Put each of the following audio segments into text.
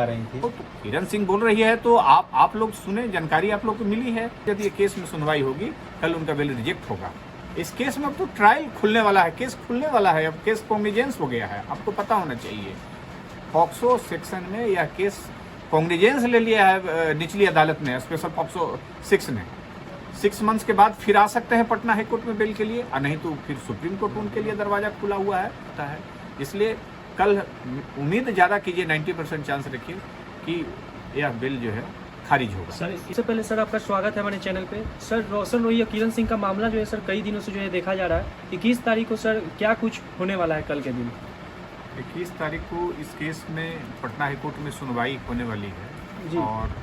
रही थी। तो किरण सिंह बोल रही है तो आप लोग सुने, जानकारी आप लोग को मिली है। यदि ये केस में सुनवाई होगी, कल उनका बेल रिजेक्ट होगा। इस केस में अब तो ट्रायल खुलने वाला है, केस खुलने वाला है, अब केस कॉग्निजेंस हो गया है, आपको पता होना चाहिए। पॉक्सो सेक्शन में यह केस कॉग्निजेंस ले लिया है निचली अदालत ने, स्पेशल पॉक्सो 6 ने। 6 मंथ्स के बाद फिर आ सकते हैं पटना हाईकोर्ट में बेल के लिए, और नहीं तो फिर सुप्रीम कोर्ट उनके लिए दरवाजा खुला हुआ है। इसलिए कल उम्मीद ज़्यादा कीजिए, 90% चांस रखिए कि यह बिल जो है खारिज होगा। सर इससे पहले सर आपका स्वागत है हमारे चैनल पे। सर रोशन रोही और किरण सिंह का मामला जो है सर कई दिनों से जो है देखा जा रहा है। 21 तारीख को सर क्या कुछ होने वाला है कल के दिन? 21 तारीख को इस केस में पटना हाईकोर्ट में सुनवाई होने वाली है जी। और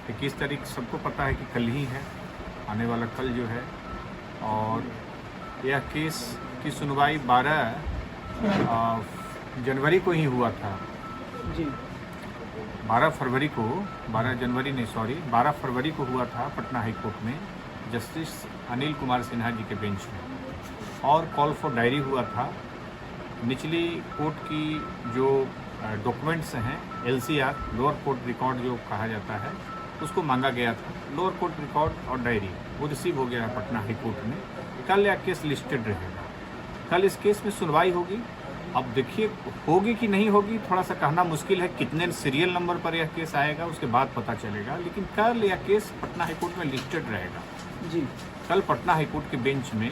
21 तारीख सबको पता है कि कल ही है, आने वाला कल जो है। और यह केस की सुनवाई 12 जनवरी को ही हुआ था जी। 12 फरवरी को, 12 जनवरी नहीं सॉरी 12 फरवरी को हुआ था पटना हाईकोर्ट में जस्टिस अनिल कुमार सिन्हा जी के बेंच में। और कॉल फॉर डायरी हुआ था। निचली कोर्ट की जो डॉक्यूमेंट्स हैं, LCR लोअर कोर्ट रिकॉर्ड जो कहा जाता है, उसको मांगा गया था। लोअर कोर्ट रिकॉर्ड और डायरी वो रिसीव हो गया है पटना हाईकोर्ट में। कल यह केस लिस्टेड रहेगा, कल इस केस में सुनवाई होगी। अब देखिए होगी कि नहीं होगी, थोड़ा सा कहना मुश्किल है। कितने सीरियल नंबर पर यह केस आएगा उसके बाद पता चलेगा, लेकिन कल यह केस पटना हाईकोर्ट में लिस्टेड रहेगा जी। कल पटना हाईकोर्ट के बेंच में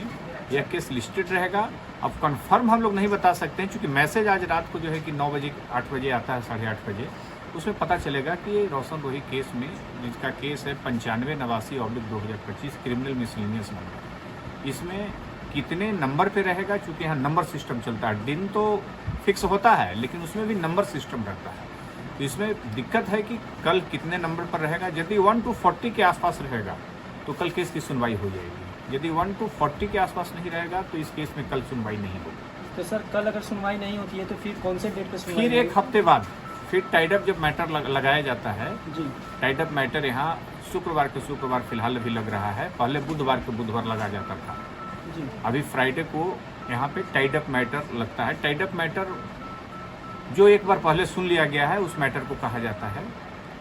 यह केस लिस्टेड रहेगा। अब कंफर्म हम लोग नहीं बता सकते हैं, क्योंकि मैसेज आज रात को जो है कि 9 बजे 8 बजे आता है, 8:30 बजे, उसमें पता चलेगा कि ये रोशन रोही केस में, जिसका केस है 95/2025 क्रिमिनल मिसलेनियस नंबर, इसमें कितने नंबर पे रहेगा। चूँकि यहाँ नंबर सिस्टम चलता है, दिन तो फिक्स होता है लेकिन उसमें भी नंबर सिस्टम रहता है। तो इसमें दिक्कत है कि कल कितने नंबर पर रहेगा। यदि 1 to 40 के आसपास रहेगा तो कल केस की सुनवाई हो जाएगी। यदि 1 to 40 के आसपास नहीं रहेगा तो इस केस में कल सुनवाई नहीं होगी। तो सर कल अगर सुनवाई नहीं होती है तो फिर कौन से डेट पे सुनवाई फिर एक हफ्ते बाद फिर टाइड अप जब मैटर लगाया जाता है जी। टाइड अप मैटर यहाँ शुक्रवार के शुक्रवार फिलहाल अभी लग रहा है, पहले बुधवार के बुधवार लगा जाता था। जी। अभी फ्राइडे को यहाँ पे टाइड अप मैटर लगता है। टाइड अप मैटर जो एक बार पहले सुन लिया गया है उस मैटर को कहा जाता है,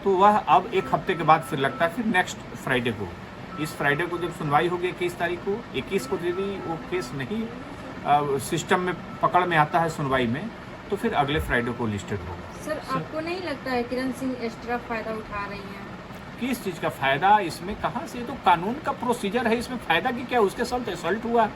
तो वह अब एक हफ्ते के बाद फिर लगता है। फिर नेक्स्ट फ्राइडे को, इस फ्राइडे को जब सुनवाई होगी 21 तारीख को, 21 को यदि वो केस नहीं सिस्टम में पकड़ में आता है सुनवाई में, तो फिर अगले फ्राइडे को लिस्टेड होगा। सर आपको नहीं लगता है किरण सिंह एक्स्ट्रा फायदा उठा रही हैं? किस चीज़ का फ़ायदा इसमें, कहाँ से? तो कानून का प्रोसीजर है, इसमें फ़ायदा की क्या? उसके साथ असल्ट हुआ है,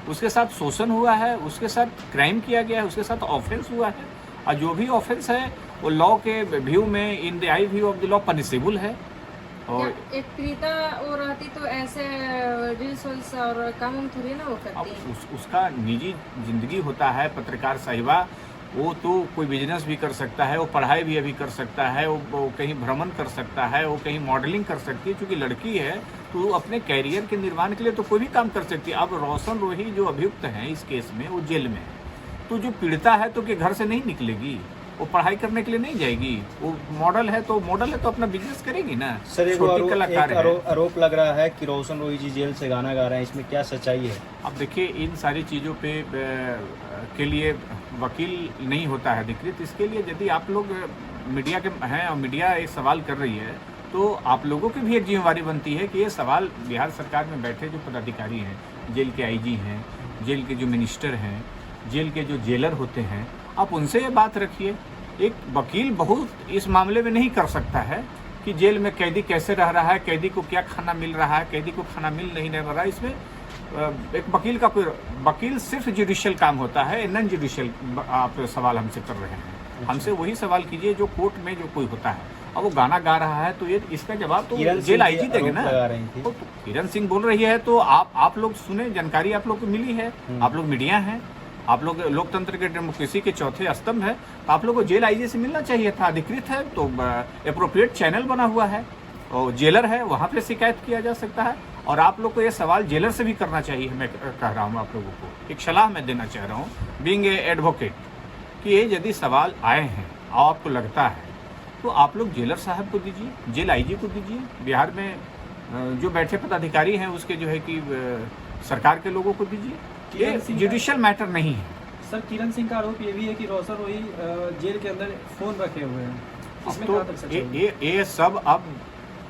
उसके साथ शोषण हुआ है, उसके साथ क्राइम किया गया है, उसके साथ ऑफेंस हुआ है, और जो भी ऑफेंस है वो लॉ के व्यू में, in the eye view of the law, punishable है। और एक पीड़िता वो रहती तो ऐसे रील्स वील्स और काम थोड़ी ना वो अब करती। उसका निजी जिंदगी होता है। पत्रकार साहिबा, वो तो कोई बिजनेस भी कर सकता है, वो पढ़ाई भी अभी कर सकता है, वो कहीं भ्रमण कर सकता है, वो कहीं मॉडलिंग कर सकती है। क्योंकि लड़की है तो वो अपने कैरियर के निर्माण के लिए तो कोई भी काम कर सकती है। अब रोशन रोही जो अभियुक्त हैं इस केस में, वो जेल में है, तो जो पीड़िता है तो कि घर से नहीं निकलेगी, वो पढ़ाई करने के लिए नहीं जाएगी। वो मॉडल है तो अपना बिजनेस करेगी ना। सर एक छोटी कलाकार है। आरोप लग रहा है कि रोशन रोही जी जेल से गाना गा रहे हैं, इसमें क्या सच्चाई है? अब देखिए, इन सारी चीज़ों पे के लिए वकील नहीं होता है अधिकृत। इसके लिए यदि आप लोग मीडिया के हैं और मीडिया एक सवाल कर रही है, तो आप लोगों की भी एक जिम्मेवारी बनती है कि ये सवाल बिहार सरकार में बैठे जो पदाधिकारी हैं, जेल के IG हैं, जेल के जो मिनिस्टर हैं, जेल के जो जेलर होते हैं, आप उनसे ये बात रखिए। एक वकील बहुत इस मामले में नहीं कर सकता है कि जेल में कैदी कैसे रह रहा है, कैदी को क्या खाना मिल रहा है, कैदी को खाना मिल नहीं रहा है। इसमें एक वकील का कोई, वकील सिर्फ जुडिशियल काम होता है, नॉन जुडिशियल आप सवाल हमसे कर रहे हैं। हमसे वही सवाल कीजिए जो कोर्ट में जो कोई होता है। अब वो गाना गा रहा है तो ये इसका जवाब तो जेल IG देंगे ना। तो किरण सिंह बोल रही है तो आप लोग सुने, जानकारी आप लोग को मिली है, आप लोग मीडिया हैं, आप लोग लोकतंत्र के डेमोक्रेसी के चौथे स्तंभ है, तो आप लोग को जेल IG से मिलना चाहिए था। अधिकृत है तो अप्रोप्रिएट चैनल बना हुआ है और जेलर है, वहाँ पे शिकायत किया जा सकता है। और आप लोग को ये सवाल जेलर से भी करना चाहिए। मैं कह रहा हूँ आप लोगों को, एक सलाह मैं देना चाह रहा हूँ बीइंग ए एडवोकेट, कि ये यदि सवाल आए हैं और आपको लगता है तो आप लोग जेलर साहब को दीजिए, जेल IG को दीजिए। बिहार में जो बैठे पदाधिकारी हैं उसके जो है कि सरकार के लोगों को दीजिए। ये जुडिशियल मैटर नहीं है। सर किरण सिंह का आरोप ये भी है कि रोशन रोही जेल के अंदर फ़ोन रखे हुए हैं। इसमें तो कहाँ तक सच्चाई है? ये सब अब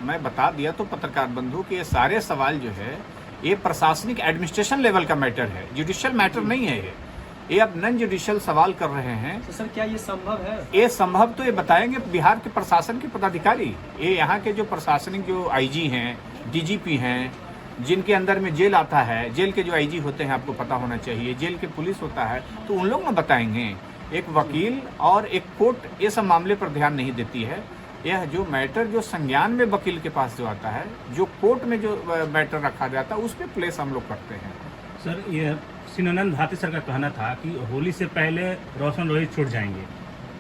मैं बता दिया तो पत्रकार बंधु कि ये सारे सवाल जो है ये प्रशासनिक एडमिनिस्ट्रेशन लेवल का मैटर है, जुडिशियल मैटर नहीं है ये अब नॉन जुडिशियल सवाल कर रहे हैं। तो सर क्या ये संभव है? ये संभव तो ये बताएंगे बिहार के प्रशासन के पदाधिकारी। ये यहाँ के जो प्रशासनिक जो आईजी हैं, डीजीपी हैं, जिनके अंदर में जेल आता है, जेल के जो आईजी होते हैं आपको पता होना चाहिए, जेल के पुलिस होता है, तो उन लोग ना बताएंगे। एक वकील और एक कोर्ट ये सब मामले पर ध्यान नहीं देती है। यह जो मैटर जो संज्ञान में वकील के पास जो आता है, जो कोर्ट में जो मैटर रखा जाता है, उस पर प्लेस हम लोग करते हैं। सर ये सिनानंद भाटी सर का कहना था कि होली से पहले रोशन रोहित छूट जाएंगे।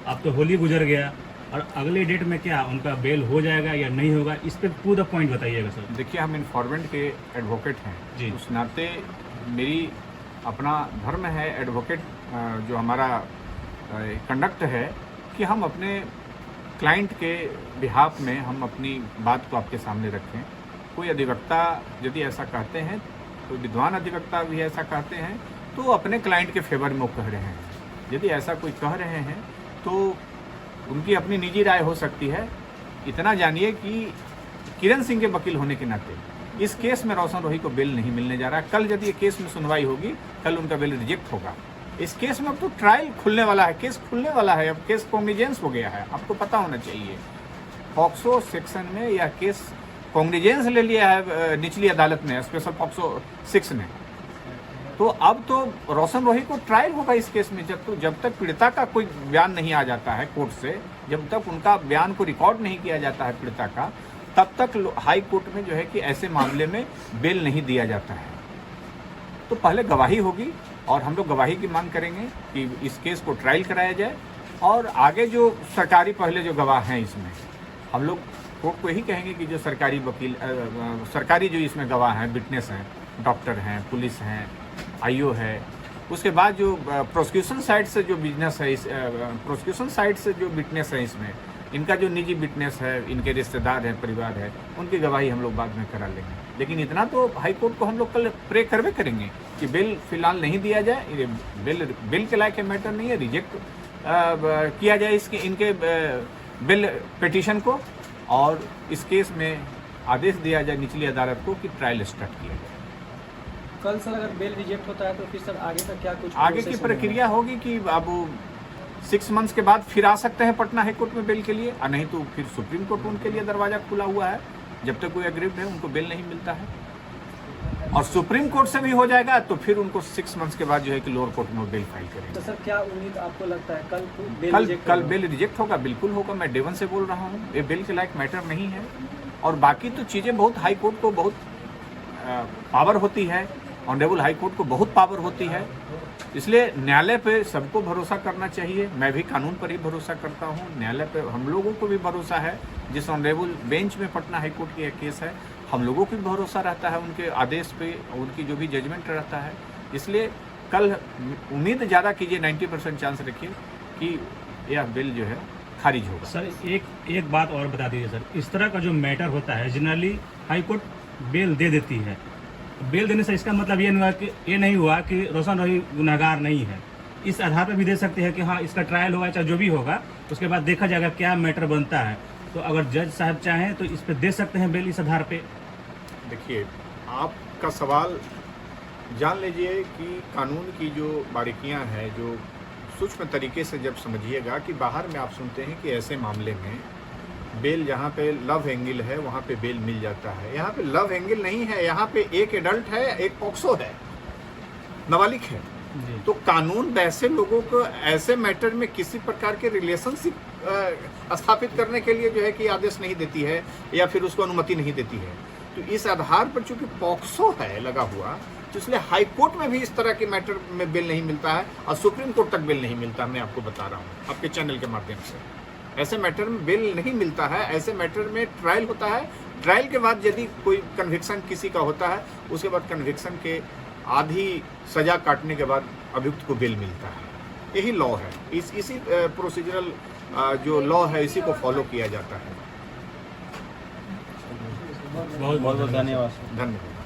अब तो होली गुजर गया और अगले डेट में क्या उनका बेल हो जाएगा या नहीं होगा, इस पे टू द पॉइंट बताइएगा सर। देखिए हम इन्फॉर्मेंट के एडवोकेट हैं जी। उस नाते मेरी अपना धर्म है एडवोकेट जो हमारा कंडक्ट है कि हम अपने क्लाइंट के बिहाफ में हम अपनी बात को आपके सामने रखें। कोई अधिवक्ता यदि ऐसा कहते हैं, कोई विद्वान अधिवक्ता भी ऐसा कहते हैं, तो अपने क्लाइंट के फेवर में वो कह रहे हैं। यदि ऐसा कोई कह रहे हैं तो उनकी अपनी निजी राय हो सकती है। इतना जानिए कि किरण सिंह के वकील होने के नाते इस केस में रोशन रोही को बेल नहीं मिलने जा रहा। कल यदि ये केस में सुनवाई होगी, कल उनका बेल रिजेक्ट होगा। इस केस में अब तो ट्रायल खुलने वाला है, केस खुलने वाला है, अब केस कॉग्निजेंस हो गया है, आपको पता होना चाहिए। पॉक्सो सेक्शन में यह केस कॉग्निजेंस ले लिया है निचली अदालत ने, स्पेशल पॉक्सो 6 ने। तो अब तो रोशन रोही को ट्रायल होगा इस केस में। जब तक पीड़िता का कोई बयान नहीं आ जाता है कोर्ट से, जब तक उनका बयान को रिकॉर्ड नहीं किया जाता है पीड़िता का, तब तक हाई कोर्ट में जो है कि ऐसे मामले में बेल नहीं दिया जाता है। तो पहले गवाही होगी और हम लोग गवाही की मांग करेंगे कि इस केस को ट्रायल कराया जाए। और आगे जो सरकारी पहले जो गवाह हैं इसमें, हम लोग कोर्ट को यही कहेंगे कि जो सरकारी वकील सरकारी जो इसमें गवाह हैं, विटनेस हैं, डॉक्टर हैं, पुलिस हैं, आईओ है, उसके बाद जो प्रोसिक्यूशन साइड से जो बिजनेस है, इस प्रोसिक्यूशन साइड से जो विटनेस है इसमें, इनका जो निजी विटनेस है, इनके रिश्तेदार हैं, परिवार है, उनकी गवाही हम लोग बाद में करा लेंगे। लेकिन इतना तो हाई कोर्ट को हम लोग कल प्रे करवे करेंगे कि बिल फिलहाल नहीं दिया जाए। ये बिल के लायक मैटर नहीं है, रिजेक्ट किया जाए इनके बिल पिटीशन को, और इस केस में आदेश दिया जाए निचली अदालत को कि ट्रायल स्टार्ट किया जाए। कल सर अगर बेल रिजेक्ट होता है तो फिर सर आगे का क्या कुछ आगे की प्रक्रिया होगी कि अब 6 मंथ्स के बाद फिर आ सकते हैं पटना हाई कोर्ट में बेल के लिए, और नहीं तो फिर सुप्रीम कोर्ट उनके लिए दरवाजा खुला हुआ है। जब तक कोई एग्रीड है उनको बेल नहीं मिलता है, और सुप्रीम कोर्ट से भी हो जाएगा तो फिर उनको 6 मंथ्स के बाद जो है कि लोअर कोर्ट में बेल फाइल करेंगे। तो सर क्या उम्मीद आपको लगता है कल बेल रिजेक्ट होगा? बिल्कुल होगा। मैं डे 1 से बोल रहा हूँ, ये बेल के लायक मैटर नहीं है। और बाकी तो चीज़ें बहुत हाई कोर्ट को बहुत पावर होती है, ऑनरेबल हाई कोर्ट को बहुत पावर होती है, इसलिए न्यायालय पे सबको भरोसा करना चाहिए। मैं भी कानून पर ही भरोसा करता हूँ, न्यायालय पे हम लोगों को भी भरोसा है। जिस ऑनरेबल बेंच में पटना हाई कोर्ट की यह केस है, हम लोगों को भी भरोसा रहता है उनके आदेश पे, उनकी जो भी जजमेंट रहता है। इसलिए कल उम्मीद ज़्यादा कीजिए, 90% चांस रखिए कि यह बिल जो है खारिज होगा। सर एक बात और बता दीजिए सर, इस तरह का जो मैटर होता है जनरली हाई कोर्ट बेल दे देती है। बेल देने से इसका मतलब ये नहीं हुआ कि रोशन रोही गुनहगार नहीं है। इस आधार पर भी दे सकते हैं कि हाँ इसका ट्रायल होगा, चाहे जो भी होगा, उसके बाद देखा जाएगा क्या मैटर बनता है। तो अगर जज साहब चाहें तो इस पर दे सकते हैं बेल इस आधार पे। देखिए, आपका सवाल जान लीजिए कि कानून की जो बारीकियां हैं, जो सूक्ष्म तरीके से जब समझिएगा कि बाहर में आप सुनते हैं कि ऐसे मामले में बेल जहाँ पे लव एंगल है वहाँ पे बेल मिल जाता है। यहाँ पे लव एंगल नहीं है, यहाँ पे एक एडल्ट है, एक पॉक्सो है, नाबालिग है। तो कानून वैसे लोगों को ऐसे मैटर में किसी प्रकार के रिलेशनशिप स्थापित करने के लिए जो है कि आदेश नहीं देती है या फिर उसको अनुमति नहीं देती है। तो इस आधार पर चूंकि पॉक्सो है लगा हुआ, तो इसलिए हाई कोर्ट में भी इस तरह के मैटर में बेल नहीं मिलता है और सुप्रीम कोर्ट तक बेल नहीं मिलता। मैं आपको बता रहा हूँ आपके चैनल के माध्यम से, ऐसे मैटर में बेल नहीं मिलता है। ऐसे मैटर में ट्रायल होता है, ट्रायल के बाद यदि कोई कन्विक्शन किसी का होता है, उसके बाद कन्विक्शन के आधी सजा काटने के बाद अभियुक्त को बेल मिलता है। यही लॉ है, इसी प्रोसीजरल जो लॉ है इसी को फॉलो किया जाता है। बहुत बहुत धन्यवाद। धन्यवाद।